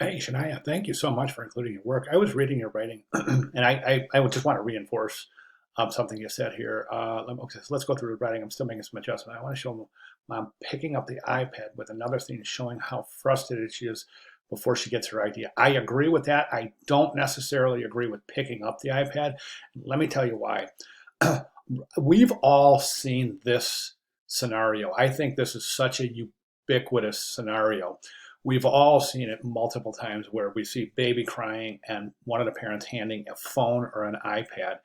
Hey, Shania, thank you so much for including your work. I was reading your writing, and I would just want to reinforce something you said here. Okay, so let's go through the writing. I'm still making some adjustments. I want to show mom picking up the iPad with another thing showing how frustrated she is before she gets her idea. I agree with that. I don't necessarily agree with picking up the iPad. Let me tell you why. We've all seen this scenario. I think this is such a ubiquitous scenario. We've all seen it multiple times where we see baby crying and one of the parents handing a phone or an iPad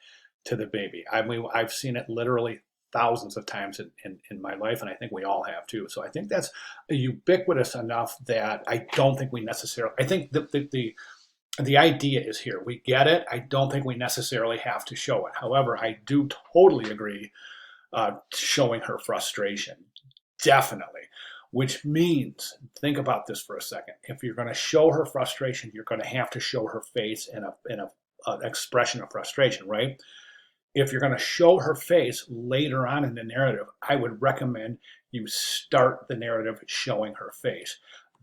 to the baby. I mean, I've seen it literally thousands of times in my life, and I think we all have too. So I think that's ubiquitous enough that I don't think we necessarily, I think the idea is here. We get it. I don't think we necessarily have to show it. However, I do totally agree showing her frustration. Definitely. Which means, think about this for a second. If you're going to show her frustration, you're going to have to show her face in a an expression of frustration, right? If you're going to show her face later on in the narrative, I would recommend you start the narrative showing her face.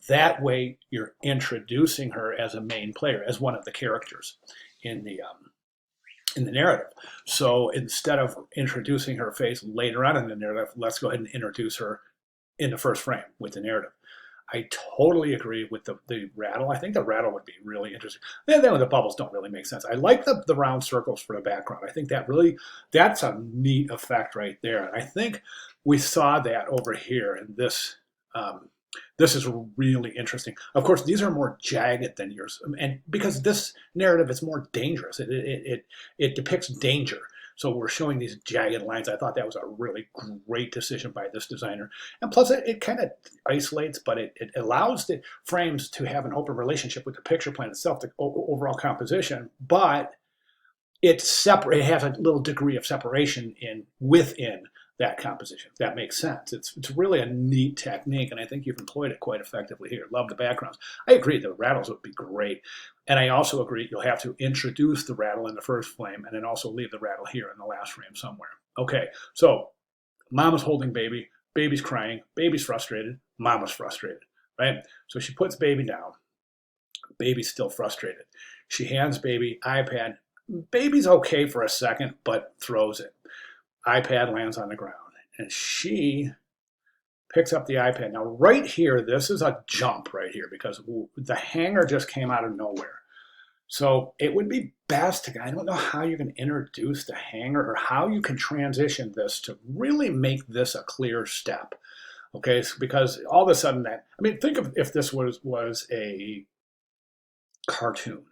That way, you're introducing her as a main player, as one of the characters in the narrative. So instead of introducing her face later on in the narrative, let's go ahead and introduce her in the first frame with the narrative. I totally agree with the rattle. I think the rattle would be really interesting. Then the bubbles don't really make sense. I like the round circles for the background. I think that's a neat effect right there. And I think we saw that over here in this. This is really interesting. Of course, these are more jagged than yours, and because this narrative is more dangerous, it depicts danger. So we're showing these jagged lines. I thought that was a really great decision by this designer. And plus, it kind of isolates, but it allows the frames to have an open relationship with the picture plane itself, the overall composition. But it's separate. It has a little degree of separation within that composition. If that makes sense. It's really a neat technique, and I think you've employed it quite effectively here. Love the backgrounds. I agree the rattles would be great, and I also agree you'll have to introduce the rattle in the first frame, and then also leave the rattle here in the last frame somewhere. Okay, so mama's holding baby, baby's crying, baby's frustrated, mama's frustrated, right? So she puts baby down. Baby's still frustrated. She hands baby iPad. Baby's okay for a second, but throws it. iPad lands on the ground, and she picks up the iPad. Now, right here, this is a jump right here because the hanger just came out of nowhere. So it would be best to, I don't know how you can introduce the hanger or how you can transition this to really make this a clear step. Okay, so because all of a sudden think of if this was a cartoon,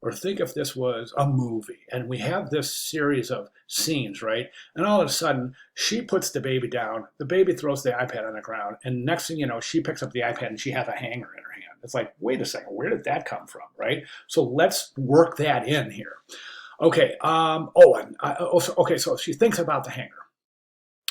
or think if this was a movie and we have this series of scenes, right? And all of a sudden, she puts the baby down, the baby throws the iPad on the ground, and next thing you know, she picks up the iPad and she has a hanger in her hand. It's like, wait a second, where did that come from, right? So let's work that in here. Okay, okay, so she thinks about the hanger.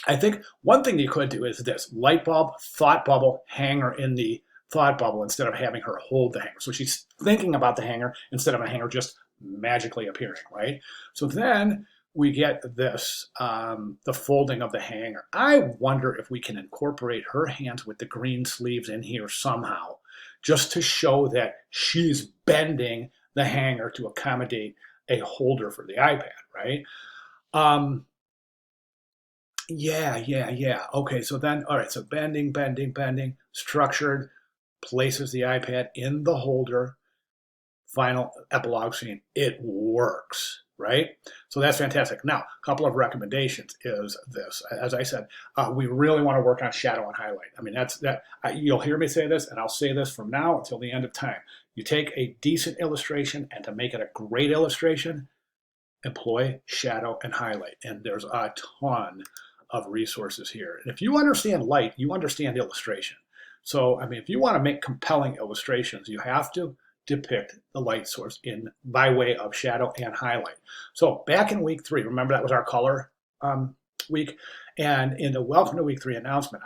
I think one thing you could do is this: light bulb, thought bubble, hanger in the thought bubble instead of having her hold the hanger. So she's thinking about the hanger instead of a hanger just magically appearing, right? So then we get this, the folding of the hanger. I wonder if we can incorporate her hands with the green sleeves in here somehow, just to show that she's bending the hanger to accommodate a holder for the iPad, right? Um, yeah. Okay, so then, all right, so bending, structured, places the iPad in the holder, final epilogue scene. It works, right? So that's fantastic. Now, a couple of recommendations is this. As I said, we really want to work on shadow and highlight. I mean, you'll hear me say this, and I'll say this from now until the end of time. You take a decent illustration, and to make it a great illustration, employ shadow and highlight. And there's a ton of resources here. And if you understand light, you understand illustration. So, I mean, if you want to make compelling illustrations, you have to depict the light source by way of shadow and highlight. So back in week 3, remember that was our color week, and in the welcome to week 3 announcement,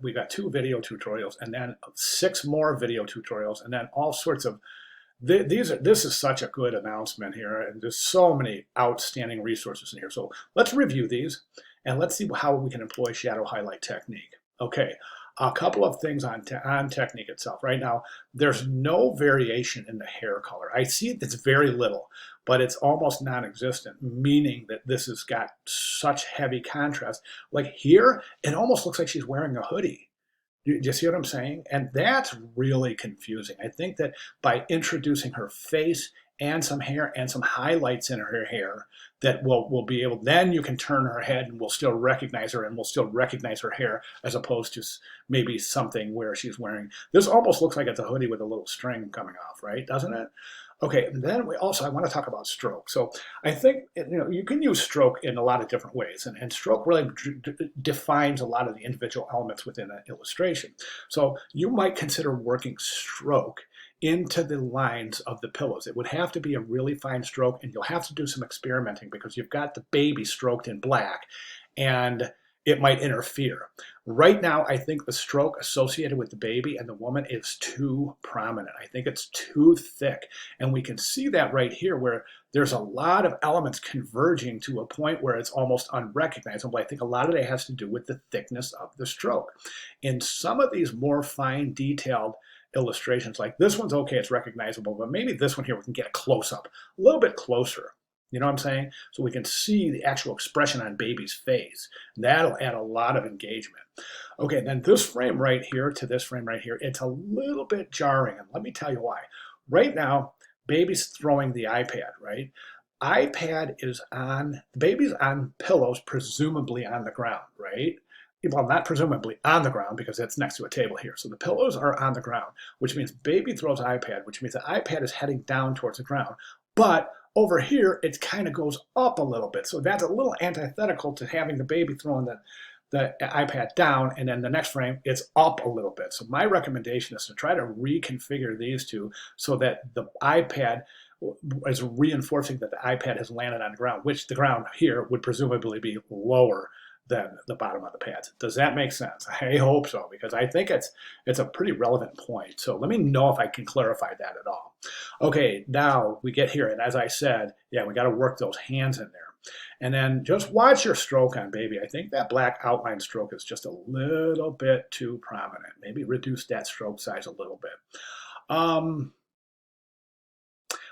we got 2 video tutorials and then 6 more video tutorials and then all sorts of this is such a good announcement here, and there's so many outstanding resources in here. So let's review these and let's see how we can employ shadow highlight technique. Okay, A couple of things on on technique itself. Right now, there's no variation in the hair color. I see it's very little, but it's almost non-existent, meaning that this has got such heavy contrast. Like here, it almost looks like she's wearing a hoodie. Do you see what I'm saying? And that's really confusing. I think that by introducing her face and some hair and some highlights in her hair, that will be able, then you can turn her head and we'll still recognize her and we'll still recognize her hair, as opposed to maybe something where she's wearing, this almost looks like it's a hoodie with a little string coming off, right? Doesn't it? Okay, and then I want to talk about stroke. So I think you can use stroke in a lot of different ways, and stroke really defines a lot of the individual elements within an illustration. So you might consider working stroke into the lines of the pillows. It would have to be a really fine stroke, and you'll have to do some experimenting because you've got the baby stroked in black, and it might interfere. Right now, I think the stroke associated with the baby and the woman is too prominent. I think it's too thick. And we can see that right here where there's a lot of elements converging to a point where it's almost unrecognizable. I think a lot of that has to do with the thickness of the stroke. In some of these more fine detailed illustrations, like this one's okay, it's recognizable, but maybe this one here we can get a close-up, a little bit closer. You know what I'm saying? So we can see the actual expression on baby's face. That'll add a lot of engagement. Okay, then this frame right here to this frame right here, it's a little bit jarring, and let me tell you why. Right now, baby's throwing the iPad, right? iPad is on, the baby's on pillows, presumably on the ground, right? Well, not presumably on the ground because it's next to a table here. So the pillows are on the ground, which means baby throws iPad, which means the iPad is heading down towards the ground. But over here, it kind of goes up a little bit. So that's a little antithetical to having the baby throwing the iPad down, and then the next frame, it's up a little bit. So my recommendation is to try to reconfigure these two so that the iPad is reinforcing that the iPad has landed on the ground, which the ground here would presumably be lower than the bottom of the pads. Does that make sense? I hope so, because I think it's a pretty relevant point. So let me know if I can clarify that at all. Okay, now we get here, and as I said, yeah, we got to work those hands in there. And then just watch your stroke on baby. I think that black outline stroke is just a little bit too prominent. Maybe reduce that stroke size a little bit.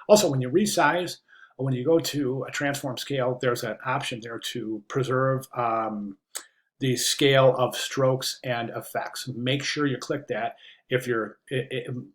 Also, when you resize, when you go to a transform scale, there's an option there to preserve the scale of strokes and effects. Make sure you click that. If you're,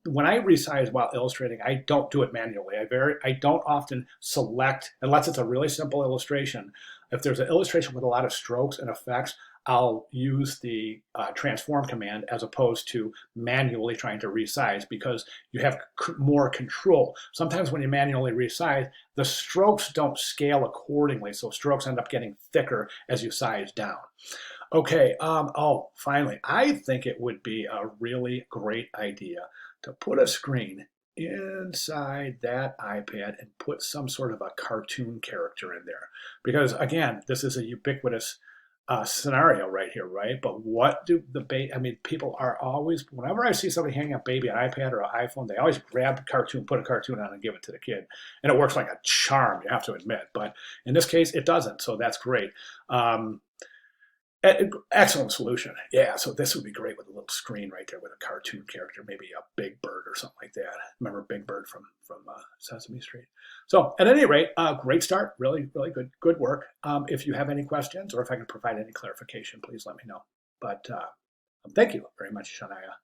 when I resize while illustrating, I don't do it manually. I don't often select, unless it's a really simple illustration. If there's an illustration with a lot of strokes and effects, I'll use the transform command as opposed to manually trying to resize, because you have more control. Sometimes when you manually resize, the strokes don't scale accordingly, so strokes end up getting thicker as you size down. Okay, oh, finally, I think it would be a really great idea to put a screen inside that iPad and put some sort of a cartoon character in there. Because again, this is a ubiquitous scenario right here, right? But what do I mean, people are always, whenever I see somebody hanging a baby an iPad or an iPhone, they always grab a cartoon, put a cartoon on and give it to the kid. And it works like a charm, you have to admit. But in this case, it doesn't, so that's great. Excellent solution. Yeah, so this would be great with a little screen right there with a cartoon character, maybe a Big Bird or something like that. Remember Big Bird from Sesame Street? So at any rate, great start. Really, really good work. If you have any questions or if I can provide any clarification, please let me know. But thank you very much, Shania.